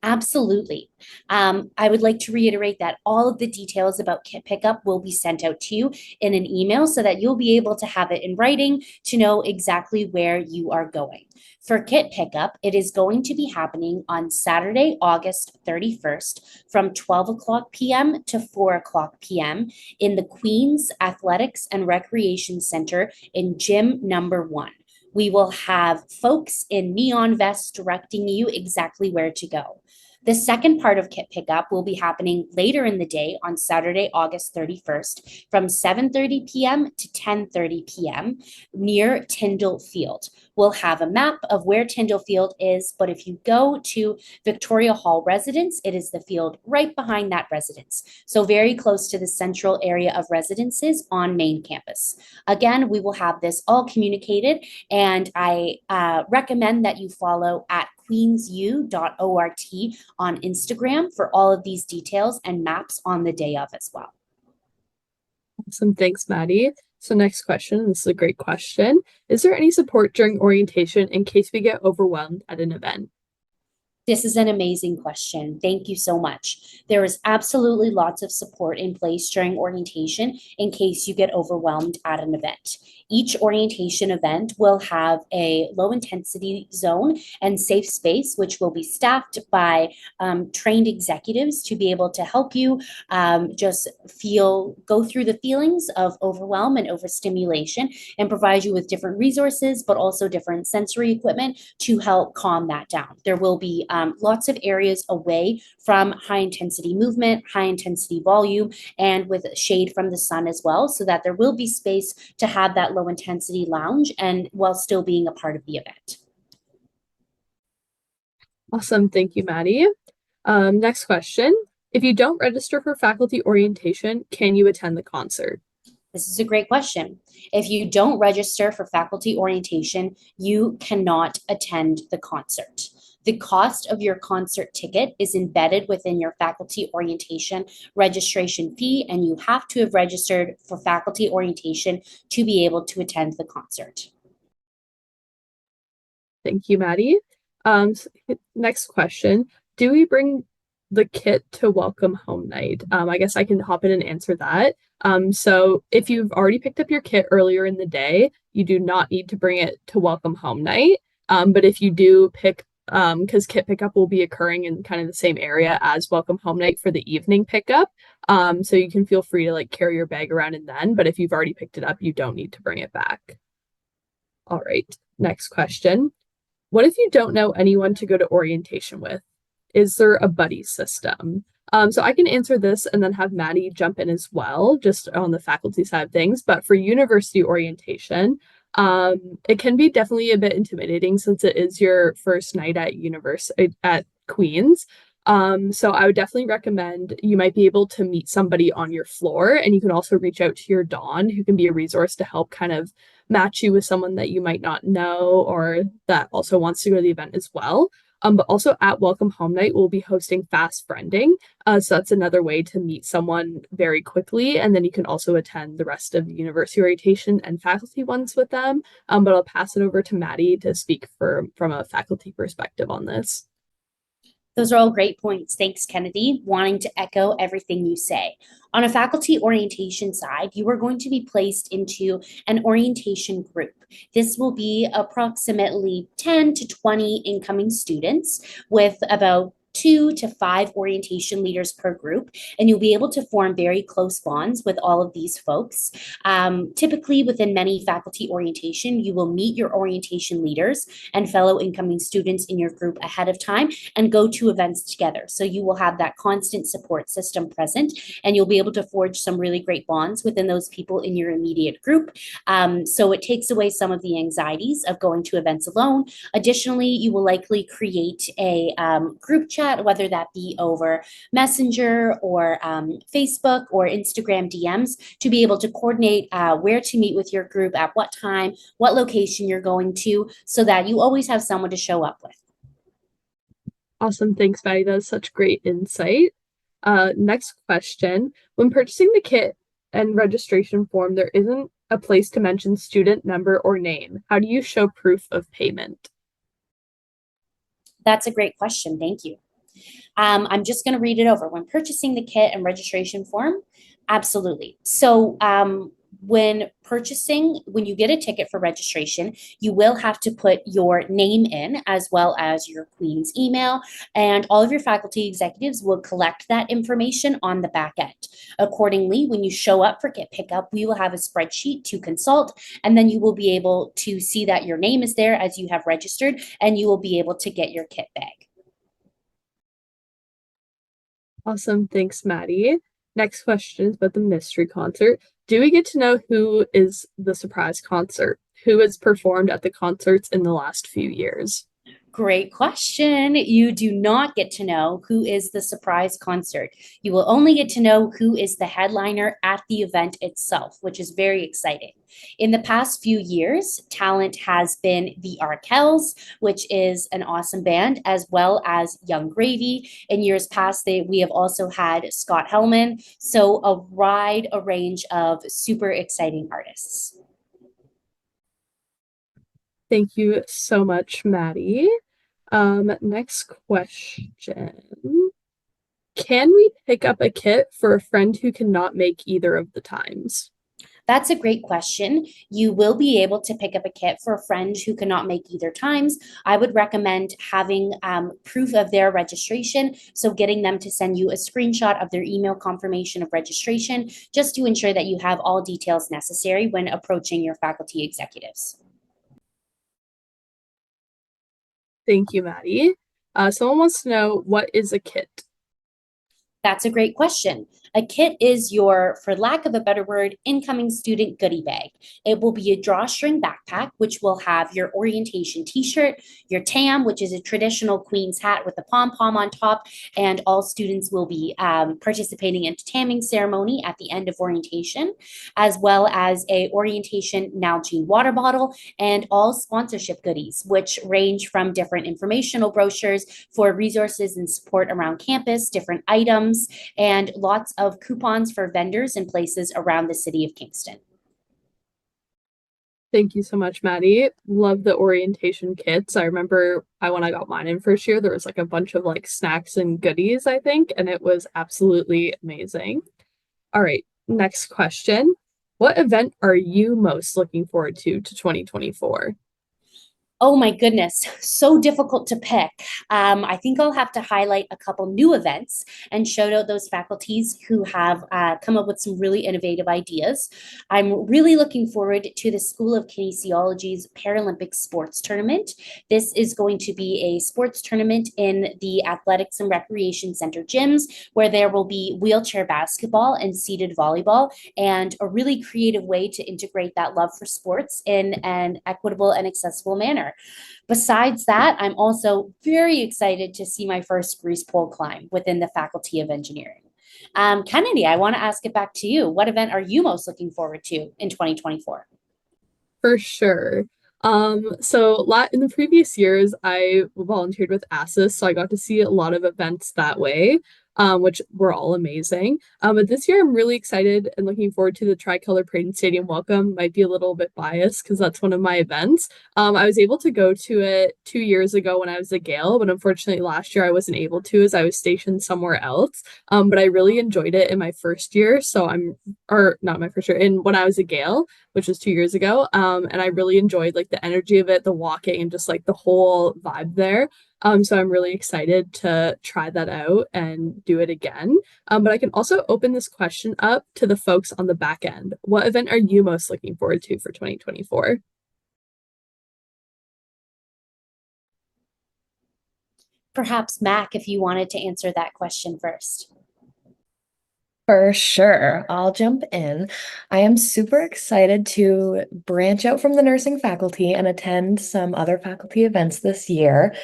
Absolutely. I would like to reiterate that all of the details about kit pickup will be sent out to you in an email so that you'll be able to have it in writing to know exactly where you are going. For kit pickup, it is going to be happening on Saturday, August 31st from 12 o'clock p.m. to 4 o'clock p.m. in the Queens Athletics and Recreation Center in gym number 1. We will have folks in neon vests directing you exactly where to go. The second part of kit pickup will be happening later in the day on Saturday, August 31st from 7:30 p.m. to 10:30 p.m. near Tyndall Field. We'll have a map of where Tyndall Field is, but if you go to Victoria Hall residence, it is the field right behind that residence. So very close to the central area of residences on main campus. Again, we will have this all communicated, and I recommend that you follow at queensu.ort on Instagram for all of these details and maps on the day of as well. Awesome. Thanks, Maddie. So next question, this is a great question. Is there any support during orientation in case we get overwhelmed at an event? This is an amazing question. Thank you so much. There is absolutely lots of support in place during orientation in case you get overwhelmed at an event. Each orientation event will have a low intensity zone and safe space, which will be staffed by trained executives to be able to help you go through the feelings of overwhelm and overstimulation and provide you with different resources, but also different sensory equipment to help calm that down. There will be lots of areas away from high intensity movement, high intensity volume, and with shade from the sun as well, so that there will be space to have that low intensity lounge and while still being a part of the event. Awesome. Thank you, Maddie. Next question. If you don't register for faculty orientation, can you attend the concert? This is a great question. If you don't register for faculty orientation, you cannot attend the concert. The cost of your concert ticket is embedded within your faculty orientation registration fee, and you have to have registered for faculty orientation to be able to attend the concert. Thank you, Maddie. Next question. Do we bring the kit to welcome home night? I guess I can hop in and answer that. So if you've already picked up your kit earlier in the day, you do not need to bring it to welcome home night. But if you do pick, because kit pickup will be occurring in kind of the same area as welcome home night for the evening pickup. So you can feel free to like carry your bag around and then, but if you've already picked it up, you don't need to bring it back. All right, next question. What if you don't know anyone to go to orientation with? Is there a buddy system? So I can answer this and then have Maddie jump in as well, just on the faculty side of things. But for university orientation, it can be definitely a bit intimidating since it is your first night at Queens. So I would definitely recommend you might be able to meet somebody on your floor, and you can also reach out to your Dawn, who can be a resource to help kind of match you with someone that you might not know or that also wants to go to the event as well. But also at Welcome Home Night, we'll be hosting fast friending. So that's another way to meet someone very quickly. And then you can also attend the rest of the university orientation and faculty ones with them. But I'll pass it over to Maddie to speak from a faculty perspective on this. Those are all great points. Thanks, Kennedy. Wanting to echo everything you say. On a faculty orientation side, you are going to be placed into an orientation group. This will be approximately 10 to 20 incoming students with about 2 to 5 orientation leaders per group, and you'll be able to form very close bonds with all of these folks. Typically, within many faculty orientation, you will meet your orientation leaders and fellow incoming students in your group ahead of time and go to events together. So you will have that constant support system present, and you'll be able to forge some really great bonds within those people in your immediate group. So it takes away some of the anxieties of going to events alone. Additionally, you will likely create a group chat, whether that be over Messenger or Facebook or Instagram DMs, to be able to coordinate where to meet with your group, at what time, what location you're going to, so that you always have someone to show up with. Awesome. Thanks, Maddie. That's such great insight. Next question. When purchasing the kit and registration form, there isn't a place to mention student number or name. How do you show proof of payment? That's a great question. Thank you. I'm just going to read it over. When purchasing the kit and registration form, absolutely. So when purchasing, when you get a ticket for registration, you will have to put your name in as well as your Queen's email, and all of your faculty executives will collect that information on the back end. Accordingly, when you show up for kit pickup, we will have a spreadsheet to consult, and then you will be able to see that your name is there as you have registered, and you will be able to get your kit bag. Awesome. Thanks, Maddie. Next question is about the mystery concert. Do we get to know who is the surprise concert? Who has performed at the concerts in the last few years? Great question. You do not get to know who is the surprise concert. You will only get to know who is the headliner at the event itself, which is very exciting. In the past few years, talent has been the Arkells, which is an awesome band, as well as Young Gravy. In years past, we have also had Scott Hellman. So a range of super exciting artists. Thank you so much, Maddie. Next question. Can we pick up a kit for a friend who cannot make either of the times? That's a great question. You will be able to pick up a kit for a friend who cannot make either times. I would recommend having proof of their registration. So getting them to send you a screenshot of their email confirmation of registration, just to ensure that you have all details necessary when approaching your faculty executives. Thank you, Maddie. Someone wants to know, what is a kit? That's a great question. A kit is your, for lack of a better word, incoming student goodie bag. It will be a drawstring backpack, which will have your orientation t-shirt, your tam, which is a traditional Queen's hat with a pom-pom on top, and all students will be participating in a tamming ceremony at the end of orientation, as well as a orientation Nalgene water bottle, and all sponsorship goodies, which range from different informational brochures for resources and support around campus, different items, and lots of coupons for vendors and places around the city of Kingston. Thank you so much, Maddie. Love the orientation kits. I remember when I got mine in first year, there was like a bunch of like snacks and goodies, I think, and it was absolutely amazing. All right, next question. What event are you most looking forward to 2024? Oh my goodness, so difficult to pick. I think I'll have to highlight a couple new events and shout out those faculties who have come up with some really innovative ideas. I'm really looking forward to the School of Kinesiology's Paralympic Sports Tournament. This is going to be a sports tournament in the Athletics and Recreation Center gyms, where there will be wheelchair basketball and seated volleyball, and a really creative way to integrate that love for sports in an equitable and accessible manner. Besides that, I'm also very excited to see my first grease pole climb within the Faculty of Engineering. Kennedy, I want to ask it back to you. What event are you most looking forward to in 2024? For sure. So in the previous years, I volunteered with ASIS, so I got to see a lot of events that way, which were all amazing. But this year, I'm really excited and looking forward to the Tricolor Parade and Stadium Welcome. Might be a little bit biased because that's one of my events. I was able to go to it 2 years ago when I was a Gale, but unfortunately last year I wasn't able to as I was stationed somewhere else. But I really enjoyed it in my first year, or not my first year, when I was a Gale, which was 2 years ago. And I really enjoyed like the energy of it, the walking, and just like the whole vibe there. So I'm really excited to try that out and do it again. But I can also open this question up to the folks on the back end. What event are you most looking forward to for 2024? Perhaps Mac, if you wanted to answer that question first. For sure. I'll jump in. I am super excited to branch out from the nursing faculty and attend some other faculty events this year,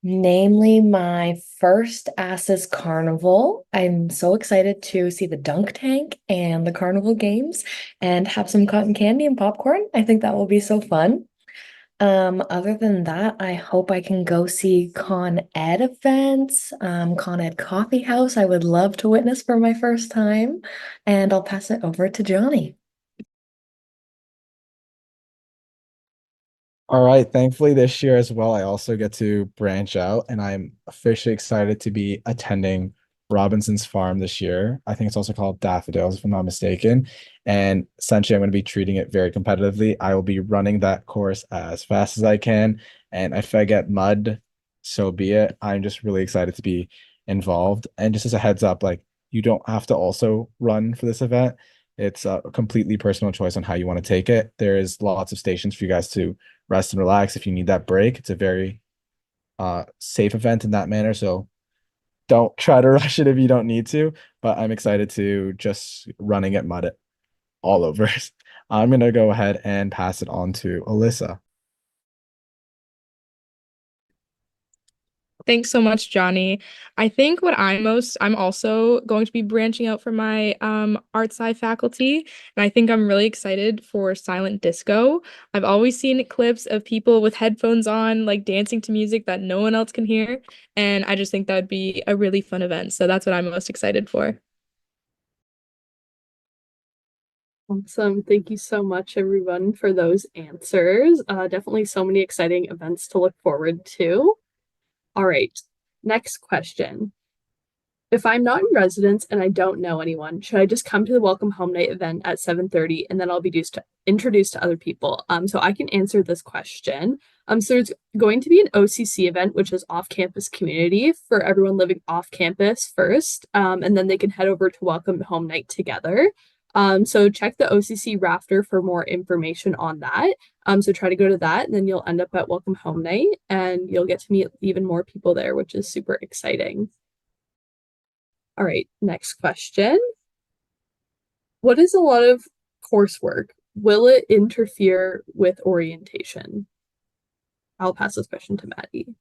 namely my first ASIS Carnival. I'm so excited to see the dunk tank and the carnival games and have some cotton candy and popcorn. I think that will be so fun. Other than that, I hope I can go see Con Ed events, Con Ed Coffee House. I would love to witness for my first time, and I'll pass it over to Johnny. All right. Thankfully, this year as well, I also get to branch out, and I'm officially excited to be attending Robinson's Farm this year. I think it's also called Daffodils, if I'm not mistaken. And essentially, I'm going to be treating it very competitively. I will be running that course as fast as I can. And if I get mud, so be it. I'm just really excited to be involved. And just as a heads up, like you don't have to also run for this event. It's a completely personal choice on how you want to take it. There is lots of stations for you guys to rest and relax if you need that break. It's a very safe event in that manner. So don't try to rush it if you don't need to. But I'm excited to just running it mud it all over. I'm gonna go ahead and pass it on to Alyssa. Thanks so much, Johnny. I think what I'm also going to be branching out from my art sci faculty, and I think I'm really excited for silent disco. I've always seen clips of people with headphones on, like dancing to music that no one else can hear, and I just think that would be a really fun event. So that's what I'm most excited for. Awesome. Thank you so much, everyone, for those answers. Definitely so many exciting events to look forward to. All right, next question. If I'm not in residence and I don't know anyone, should I just come to the welcome home night event at 7:30 and then I'll be introduced to other people? So I can answer this question. So there's going to be an OCC event, which is off-campus community for everyone living off campus first, and then they can head over to welcome home night together. So check the OCC Rafter for more information on that. So try to go to that, and then you'll end up at welcome home night, and you'll get to meet even more people there, which is super exciting. All right, next question. What is a lot of coursework? Will it interfere with orientation? I'll pass this question to Maddie.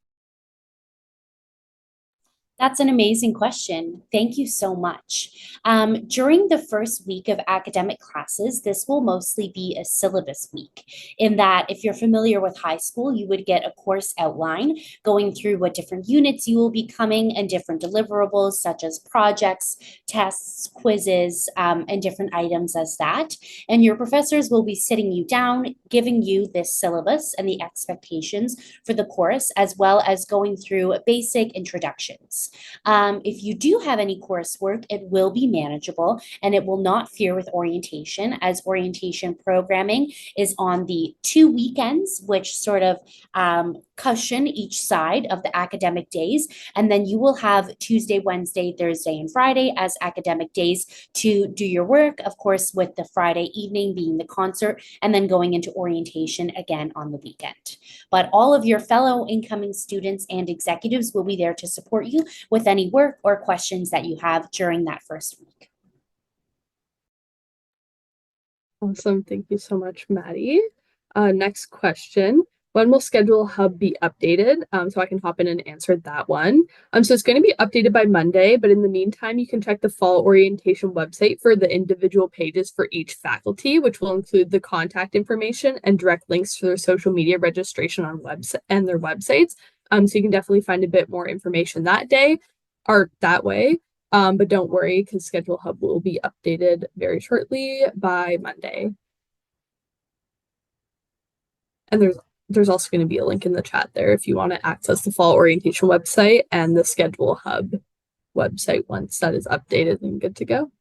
That's an amazing question. Thank you so much. During the first week of academic classes, this will mostly be a syllabus week, in that if you're familiar with high school, you would get a course outline going through what different units you will be coming and different deliverables such as projects, tests, quizzes, and different items as that. And your professors will be sitting you down, giving you this syllabus and the expectations for the course, as well as going through basic introductions. If you do have any coursework, it will be manageable and it will not fear with orientation, as orientation programming is on the 2 weekends, which sort of cushion each side of the academic days. And then you will have Tuesday, Wednesday, Thursday, and Friday as academic days to do your work, of course, with the Friday evening being the concert, and then going into orientation again on the weekend. But all of your fellow incoming students and executives will be there to support you with any work or questions that you have during that first week. Awesome. Thank you so much, Maddie. Next question. When will Schedule Hub be updated? So I can hop in and answer that one. So it's going to be updated by Monday, but in the meantime, you can check the fall orientation website for the individual pages for each faculty, which will include the contact information and direct links to their social media registration on website and their websites. So you can definitely find a bit more information that day or that way. But don't worry, because Schedule Hub will be updated very shortly by Monday. And there's also going to be a link in the chat there if you want to access the fall orientation website and the Schedule Hub website once that is updated and good to go.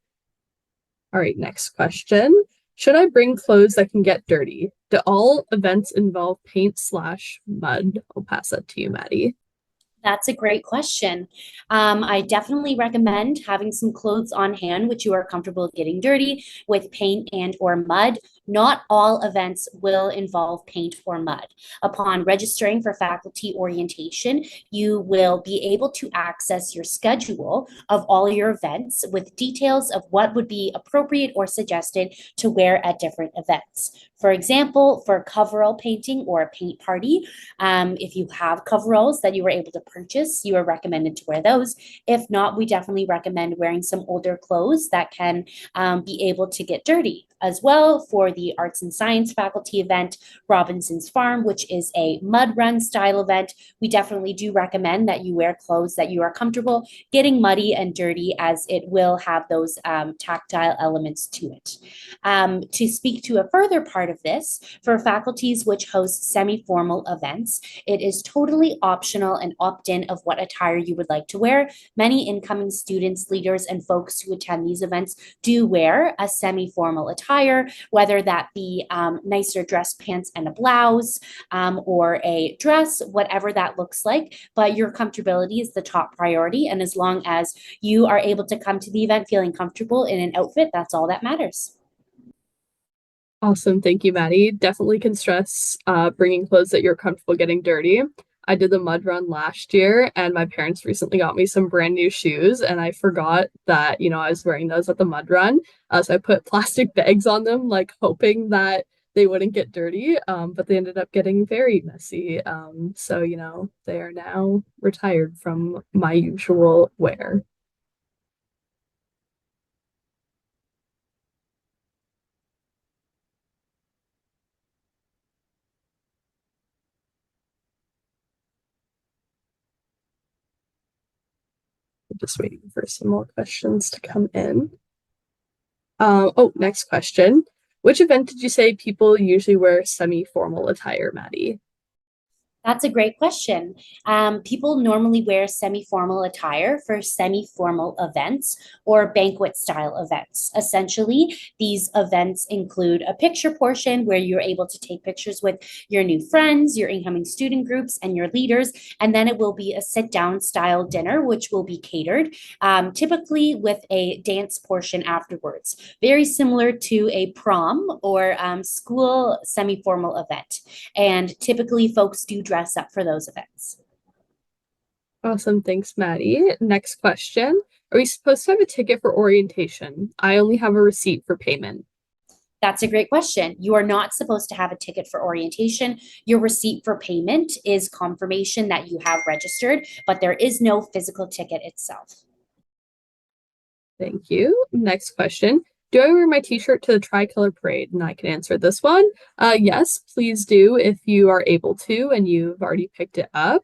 All right, next question. Should I bring clothes that can get dirty? Do all events involve paint/mud? I'll pass that to you, Maddie. That's a great question. I definitely recommend having some clothes on hand which you are comfortable getting dirty with paint and or mud. Not all events will involve paint or mud. Upon registering for faculty orientation, you will be able to access your schedule of all your events with details of what would be appropriate or suggested to wear at different events. For example, for coverall painting or a paint party, if you have coveralls that you were able to purchase, you are recommended to wear those. If not, we definitely recommend wearing some older clothes that can be able to get dirty. as well for the Arts and Science faculty event, Robinson's Farm, which is a mud run style event. We definitely do recommend that you wear clothes that you are comfortable getting muddy and dirty, as it will have those tactile elements to it. To speak to a further part of this, for faculties which host semi-formal events, it is totally optional and opt-in of what attire you would like to wear. Many incoming students, leaders, and folks who attend these events do wear a semi-formal attire, whether that be nicer dress pants and a blouse, or a dress, whatever that looks like. But your comfortability is the top priority. And as long as you are able to come to the event feeling comfortable in an outfit, that's all that matters. Awesome. Thank you, Maddie. Definitely can stress bringing clothes that you're comfortable getting dirty. I did the mud run last year, and my parents recently got me some brand new shoes, and I forgot that, I was wearing those at the mud run. So I put plastic bags on them, like hoping that they wouldn't get dirty, but they ended up getting very messy. So, they are now retired from my usual wear. Just waiting for some more questions to come in. Next question. Which event did you say people usually wear semi-formal attire, Maddie? That's a great question. People normally wear semi-formal attire for semi-formal events or banquet style events. Essentially, these events include a picture portion where you're able to take pictures with your new friends, your incoming student groups, and your leaders. And then it will be a sit-down style dinner, which will be catered, typically with a dance portion afterwards. Very similar to a prom or school semi-formal event. And typically folks do dress up for those events. Awesome. Thanks, Maddie. Next question. Are we supposed to have a ticket for orientation? I only have a receipt for payment. That's a great question. You are not supposed to have a ticket for orientation. Your receipt for payment is confirmation that you have registered, but there is no physical ticket itself. Thank you. Next question. Do I wear my t-shirt to the Tricolor Parade? And I can answer this one. Yes, please do if you are able to and you've already picked it up.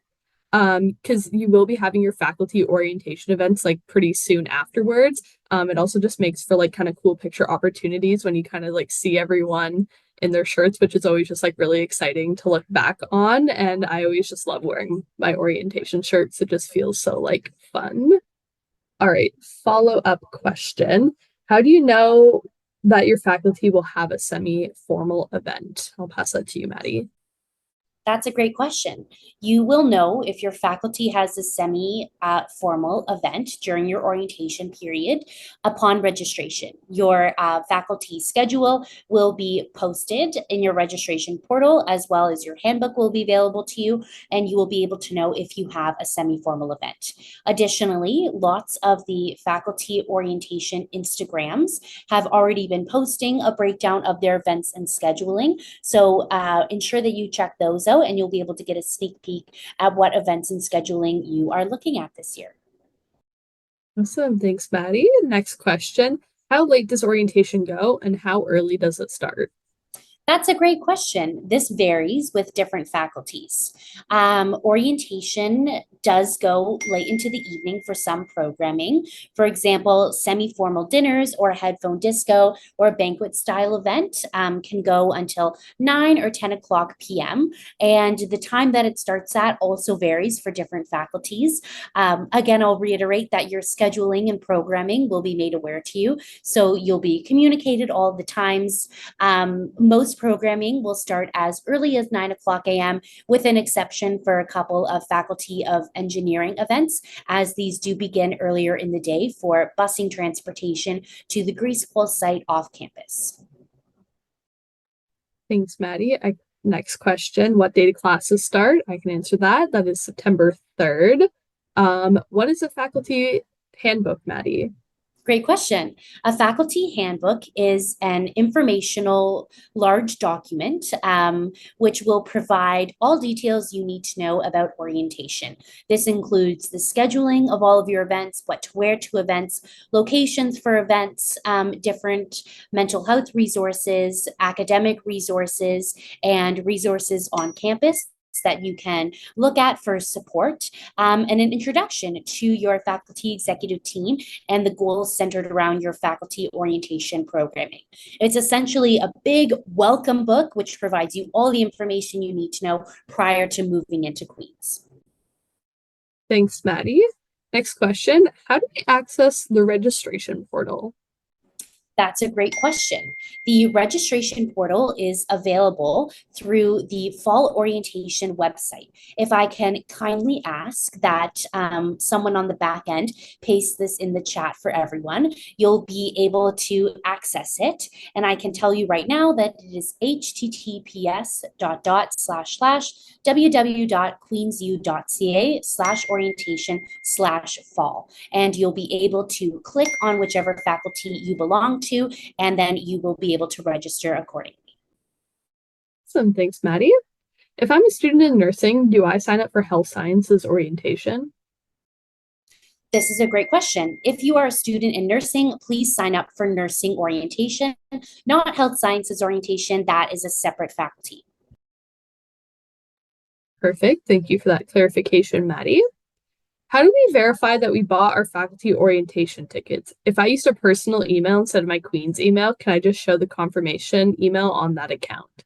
Because you will be having your faculty orientation events like pretty soon afterwards. It also just makes for like kind of cool picture opportunities when you kind of like see everyone in their shirts, which is always just like really exciting to look back on. And I always just love wearing my orientation shirts. It just feels so like fun. All right, follow-up question. How do you know that your faculty will have a semi-formal event? I'll pass that to you, Maddie. That's a great question. You will know if your faculty has a semi-formal event during your orientation period upon registration. Your faculty schedule will be posted in your registration portal, as well as your handbook will be available to you, and you will be able to know if you have a semi-formal event. Additionally, lots of the faculty orientation Instagrams have already been posting a breakdown of their events and scheduling. So ensure that you check those out, and you'll be able to get a sneak peek at what events and scheduling you are looking at this year. Awesome. Thanks, Maddie. Next question. How late does orientation go and how early does it start? That's a great question. This varies with different faculties. Orientation does go late into the evening for some programming. For example, semi-formal dinners or a headphone disco or a banquet style event can go until 9 or 10 o'clock p.m. And the time that it starts at also varies for different faculties. Again, I'll reiterate that your scheduling and programming will be made aware to you. So you'll be communicated all the times. Most programming will start as early as 9 o'clock a.m. with an exception for a couple of faculty of engineering events, as these do begin earlier in the day for busing transportation to the Grease Pool site off campus. Thanks, Maddie. Next question. What day do classes start? I can answer that. That is September 3rd. What is a faculty handbook, Maddie? Great question. A faculty handbook is an informational large document which will provide all details you need to know about orientation. This includes the scheduling of all of your events, what to wear to events, locations for events, different mental health resources, academic resources, and resources on campus that you can look at for support, and an introduction to your faculty executive team and the goals centered around your faculty orientation programming. It's essentially a big welcome book, which provides you all the information you need to know prior to moving into Queens. Thanks, Maddie. Next question, how do we access the registration portal? That's a great question. The registration portal is available through the Fall Orientation website. If I can kindly ask that someone on the back end paste this in the chat for everyone, you'll be able to access it. And I can tell you right now that it is https://www.queensu.ca/orientation/fall. And you'll be able to click on whichever faculty you belong to, and then you will be able to register accordingly. Awesome, thanks, Maddie. If I'm a student in nursing, do I sign up for health sciences orientation? This is a great question. If you are a student in nursing, please sign up for nursing orientation, not health sciences orientation. That is a separate faculty. Perfect. Thank you for that clarification, Maddie. How do we verify that we bought our faculty orientation tickets? If I used a personal email instead of my Queen's email, can I just show the confirmation email on that account?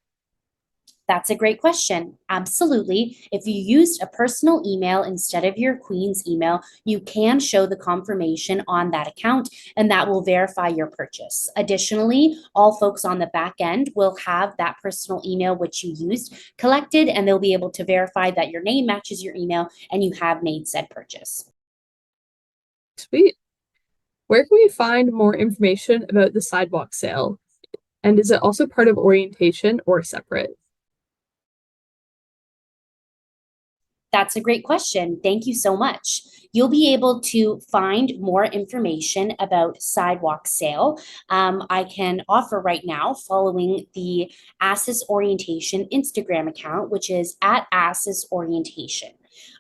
That's a great question. Absolutely. If you used a personal email instead of your Queen's email, you can show the confirmation on that account, and that will verify your purchase. Additionally, all folks on the back end will have that personal email which you used collected, and they'll be able to verify that your name matches your email and you have made said purchase. Sweet. Where can we find more information about the sidewalk sale? And is it also part of orientation or separate? That's a great question. Thank you so much. You'll be able to find more information about sidewalk sale. I can offer right now following the ASIS Orientation Instagram account, which is at ASIS Orientation.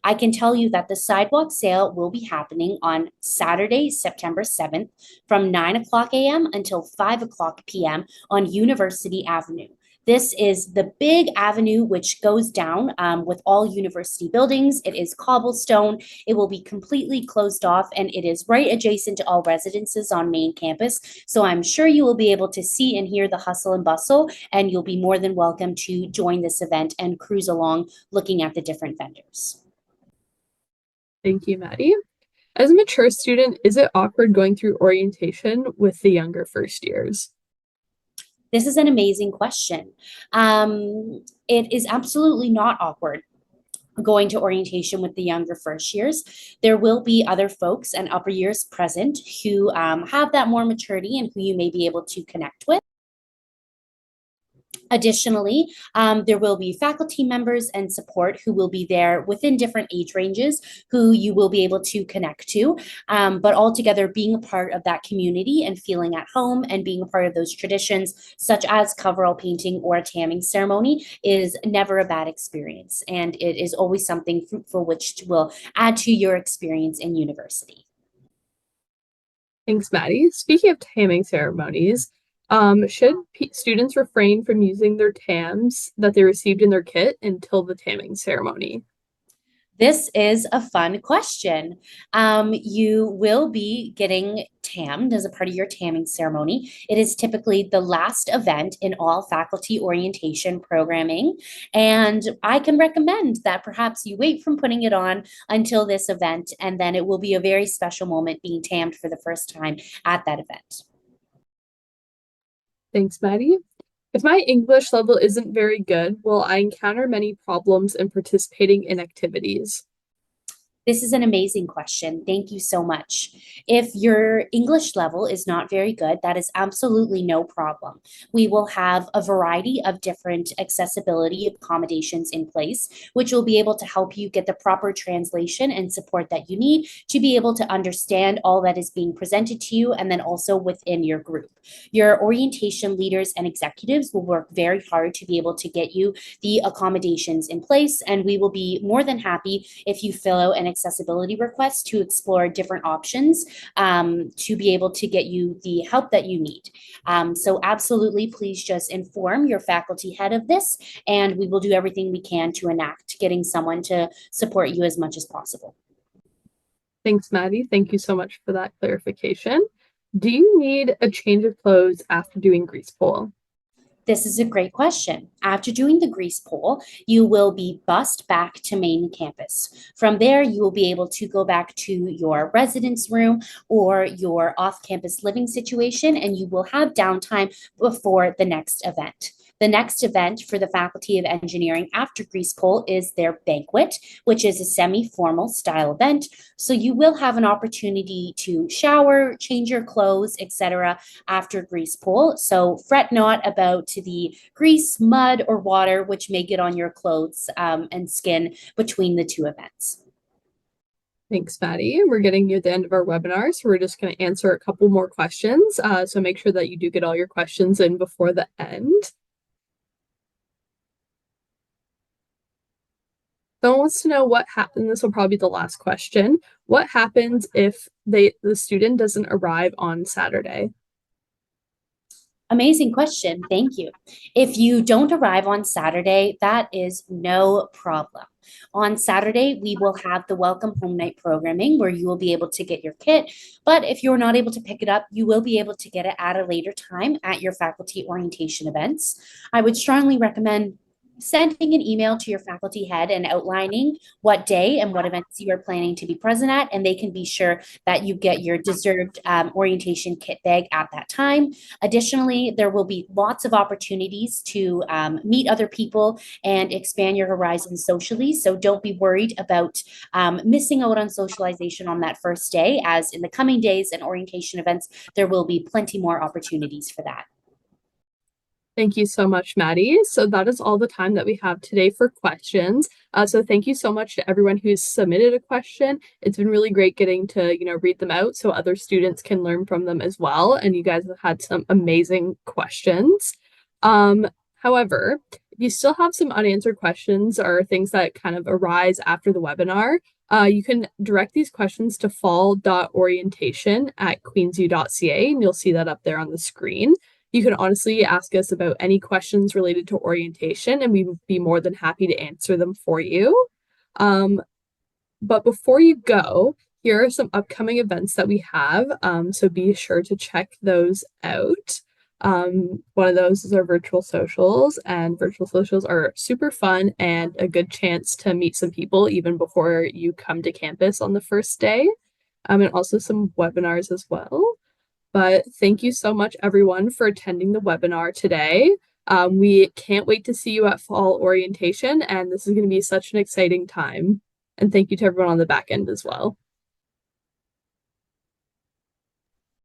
I can tell you that the sidewalk sale will be happening on Saturday, September 7th from 9 o'clock a.m. until 5 o'clock p.m. on University Avenue. This is the big avenue which goes down with all university buildings. It is cobblestone. It will be completely closed off, and it is right adjacent to all residences on main campus. So I'm sure you will be able to see and hear the hustle and bustle, and you'll be more than welcome to join this event and cruise along looking at the different vendors. Thank you, Maddie. As a mature student, is it awkward going through orientation with the younger first years? This is an amazing question. It is absolutely not awkward going to orientation with the younger first years. There will be other folks and upper years present who have that more maturity and who you may be able to connect with. Additionally, there will be faculty members and support who will be there within different age ranges who you will be able to connect to. But altogether, being a part of that community and feeling at home and being a part of those traditions, such as coverall painting or a tamming ceremony, is never a bad experience. And it is always something fruitful which will add to your experience in university. Thanks, Maddie. Speaking of tamming ceremonies, should students refrain from using their TAMs that they received in their kit until the tamming ceremony? This is a fun question. You will be getting tammed as a part of your tamming ceremony. It is typically the last event in all faculty orientation programming. And I can recommend that perhaps you wait from putting it on until this event, and then it will be a very special moment being tammed for the first time at that event. Thanks, Maddie. If my English level isn't very good, will I encounter many problems in participating in activities? This is an amazing question. Thank you so much. If your English level is not very good, that is absolutely no problem. We will have a variety of different accessibility accommodations in place, which will be able to help you get the proper translation and support that you need to be able to understand all that is being presented to you, and then also within your group. Your orientation leaders and executives will work very hard to be able to get you the accommodations in place, and we will be more than happy if you fill out an accessibility request to explore different options to be able to get you the help that you need. So absolutely, please just inform your faculty head of this, and we will do everything we can to enact getting someone to support you as much as possible. Thanks, Maddie. Thank you so much for that clarification. Do you need a change of clothes after doing grease pole? This is a great question. After doing the grease pole, you will be bussed back to main campus. From there, you will be able to go back to your residence room or your off-campus living situation, and you will have downtime before the next event. The next event for the Faculty of Engineering after grease pole is their banquet, which is a semi-formal style event. So you will have an opportunity to shower, change your clothes, etc. after grease pole. So fret not about the grease, mud, or water which may get on your clothes and skin between the two events. Thanks, Maddie. We're getting near the end of our webinar, so we're just going to answer a couple more questions. So make sure that you do get all your questions in before the end. Someone wants to know what happened. This will probably be the last question. What happens if the student doesn't arrive on Saturday? Amazing question. Thank you. If you don't arrive on Saturday, that is no problem. On Saturday, we will have the Welcome Home Night programming where you will be able to get your kit. But if you're not able to pick it up, you will be able to get it at a later time at your faculty orientation events. I would strongly recommend sending an email to your faculty head and outlining what day and what events you are planning to be present at, and they can be sure that you get your deserved orientation kit bag at that time. Additionally, there will be lots of opportunities to meet other people and expand your horizons socially, so don't be worried about missing out on socialization on that first day, as in the coming days and orientation events, there will be plenty more opportunities for that. Thank you so much, Maddie. So that is all the time that we have today for questions. So thank you so much to everyone who's submitted a question. It's been really great getting to, read them out so other students can learn from them as well. And you guys have had some amazing questions. However, if you still have some unanswered questions or things that kind of arise after the webinar, you can direct these questions to fall.orientation@queensu.ca, and you'll see that up there on the screen. You can honestly ask us about any questions related to orientation, and we would be more than happy to answer them for you. But before you go, here are some upcoming events that we have, so be sure to check those out. One of those is our virtual socials, and virtual socials are super fun and a good chance to meet some people even before you come to campus on the first day, and also some webinars as well. But thank you so much, everyone, for attending the webinar today. We can't wait to see you at fall orientation, and this is going to be such an exciting time. And thank you to everyone on the back end as well.